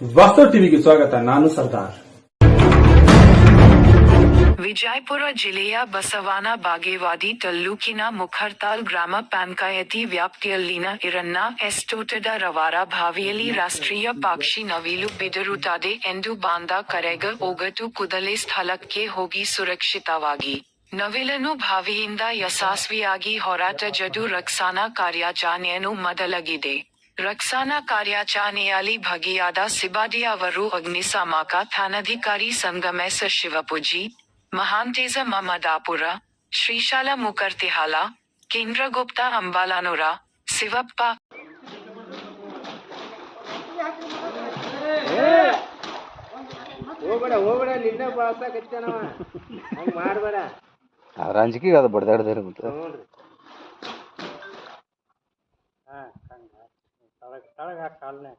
ವಾಸ್ತವ ಟಿವಿಗೆ ಸ್ವಾಗತ. ನಾನು ಸರ್ದಾರ್. ವಿಜಯಪುರ ಜಿಲ್ಲೆಯ ಬಸವಾನ ಬಾಗೇವಾಡಿ ತಾಲ್ಲೂಕಿನ ಮುಖರ್ತಾಲ್ ಗ್ರಾಮ ಪಂಚಾಯತಿ ವ್ಯಾಪ್ತಿಯಲ್ಲಿನ ಇರನ್ನ ಎಸ್ಟೋಟದ ರವಾರ ಬಾವಿಯಲ್ಲಿ ರಾಷ್ಟ್ರೀಯ ಪಕ್ಷಿ ನವಿಲು ಬಿದಿರುತ್ತದೆ ಎಂದು ಬಾಂದ ಕರೆಗ ಒಗಟು ಕೂಡಲೇ ಸ್ಥಳಕ್ಕೆ ಹೋಗಿ ಸುರಕ್ಷಿತವಾಗಿ ನವಿಲನ್ನು ಬಾವಿಯಿಂದ ಯಶಸ್ವಿಯಾಗಿ ಹೊರತೆಗೆದು ರಕ್ಷಣಾ ಕಾರ್ಯಾಚರಣೆಯನ್ನು ಮೊದಲಾಗಿದೆ. ರಕ್ಷಣಾ ಕಾರ್ಯಾಚರಣೆಯಲ್ಲಿ ಭಾಗಿಯಾದ ಸಿಬ್ಬಂದಿ ಅವರು ಅಗ್ನಿಶಾಮಕ ಠಾಣಾಧಿಕಾರಿ ಸಂಗಮೇಶ ಶಿವಪೂಜಿ, ಮಹಾಂತೇಶ ಮಮದಾಪುರ, ಶ್ರೀಶಾಲ ಮುಕರ್ತಿಹಾಲ, ಕೇಂದ್ರಗುಪ್ತ ಅಂಬಾಲಾನೂರ, ಶಿವಪ್ಪ ಅವ್ರ ಅಂಜಿಕೆಗೆ ಅದು ಬಡ್ದಾಡ್ದಾರೆ ಮತ್ತೆ ತಳಗ ಕಾಲ್ನ್ಯಾಗ